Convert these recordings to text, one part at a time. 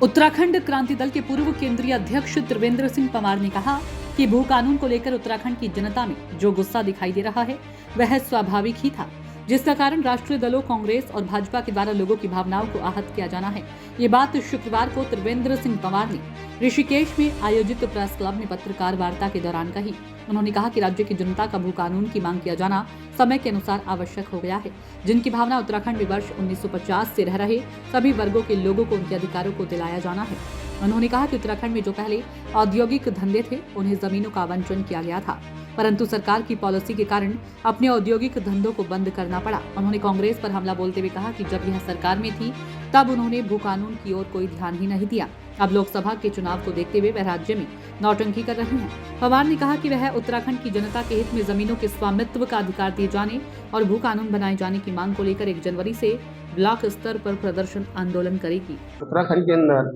उत्तराखंड क्रांति दल के पूर्व केंद्रीय अध्यक्ष त्रिवेंद्र सिंह पंवार ने कहा कि भू कानून को लेकर उत्तराखंड की जनता में जो गुस्सा दिखाई दे रहा है वह स्वाभाविक ही था, जिसका कारण राष्ट्रीय दलों कांग्रेस और भाजपा के द्वारा लोगों की भावनाओं को आहत किया जाना है। ये बात शुक्रवार को त्रिवेंद्र सिंह पंवार ने ऋषिकेश में आयोजित प्रेस क्लब में पत्रकार वार्ता के दौरान कही। उन्होंने कहा कि राज्य की जनता का भू कानून की मांग किया जाना समय के अनुसार आवश्यक हो गया है, जिनकी भावना उत्तराखंड में वर्ष 1950 से रह रहे सभी वर्गों के लोगों को उनके अधिकारों को दिलाया जाना है। उन्होंने कहा कि उत्तराखंड में जो पहले औद्योगिक धंधे थे उन्हें जमीनों का आवंटन किया गया था, परंतु सरकार की पॉलिसी के कारण अपने औद्योगिक धंधों को बंद करना पड़ा। उन्होंने कांग्रेस पर हमला बोलते हुए कहा कि जब यह सरकार में थी तब उन्होंने भू कानून की ओर कोई ध्यान ही नहीं दिया। अब लोकसभा के चुनाव को देखते हुए वह राज्य में नौटंकी कर रहे हैं। पंवार ने कहा कि वह उत्तराखंड की जनता के हित में जमीनों के स्वामित्व का अधिकार दिए जाने और भू कानून बनाए जाने की मांग को लेकर 1 जनवरी से ब्लॉक स्तर पर प्रदर्शन आंदोलन करेगी। उत्तराखंड के अंदर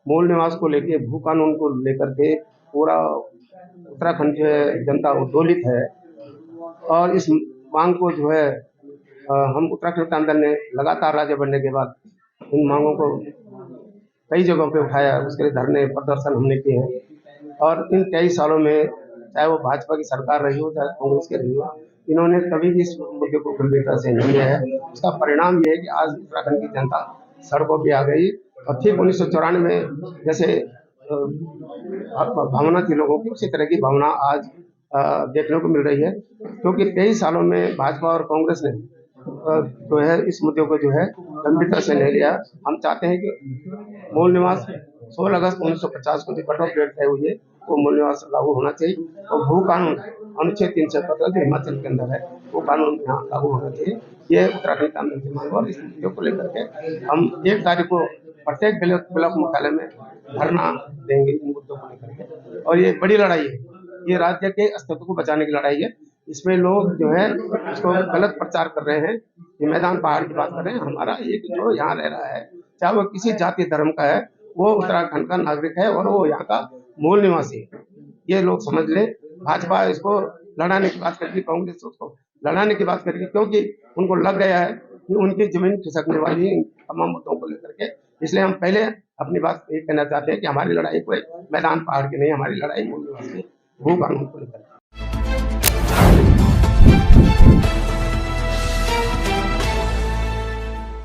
मूल निवास को लेकर भू कानून को लेकर के पूरा उत्तराखंड जो है जनता उद्दोलित है और इस मांग को जो है हम उत्तराखंड क्रांति दल ने लगातार राज्य बनने के बाद इन मांगों को कई जगहों पे उठाया। उसके लिए धरने प्रदर्शन हमने किए हैं और इन कई सालों में चाहे वो भाजपा की सरकार रही हो चाहे कांग्रेस की रही हो, इन्होंने कभी भी इस मुद्दे को गंभीरता से नहीं लिया है। उसका परिणाम ये है कि आज उत्तराखंड की जनता सड़कों पर आ गई और ठीक 1994 में जैसे भावना थी लोगों की, उसी तरह की भावना आज देखने को मिल रही है, क्योंकि 23 सालों में भाजपा और कांग्रेस ने जो है इस मुद्दे को जो है गंभीरता से नहीं लिया। हम चाहते हैं कि मूल निवास 16 अगस्त 1950 को जो कट ऑफ डेट तय हुई है वो मूल निवास लागू होना चाहिए और भू कानून अनुच्छेद 317 जो हिमाचल के अंदर है वो कानून यहाँ लागू होना चाहिए। ये उत्तराखंड कानून की मांग और इस मुद्दे को लेकर के हम 1 तारीख को प्रत्येक ब्लॉक मुख्यालय में धरना देंगे इन मुद्दों को लेकर के। और ये बड़ी लड़ाई है, ये राज्य के अस्तित्व को बचाने की लड़ाई है। इसमें लोग जो है इसको गलत प्रचार कर रहे हैं, ये मैदान पहाड़ की बात कर रहे हैं। हमारा एक जो यहाँ रह रहा है चाहे वो किसी जाति धर्म का है, वो उत्तराखंड का नागरिक है और वो यहाँ का मूल निवासी है। ये लोग समझ ले। भाजपा इसको लड़ाने की बात करती, कांग्रेस उसको लड़ाने की बात करती, क्योंकि उनको लग गया है कि उनकी जमीन खिसकने वाली इन तमाम मुद्दों को लेकर के। इसलिए हम पहले अपनी बात ये कहना चाहते हैं कि हमारी लड़ाई कोई मैदान पहाड़ की नहीं, हमारी लड़ाई मूल निवासी भू कानून को लेकर।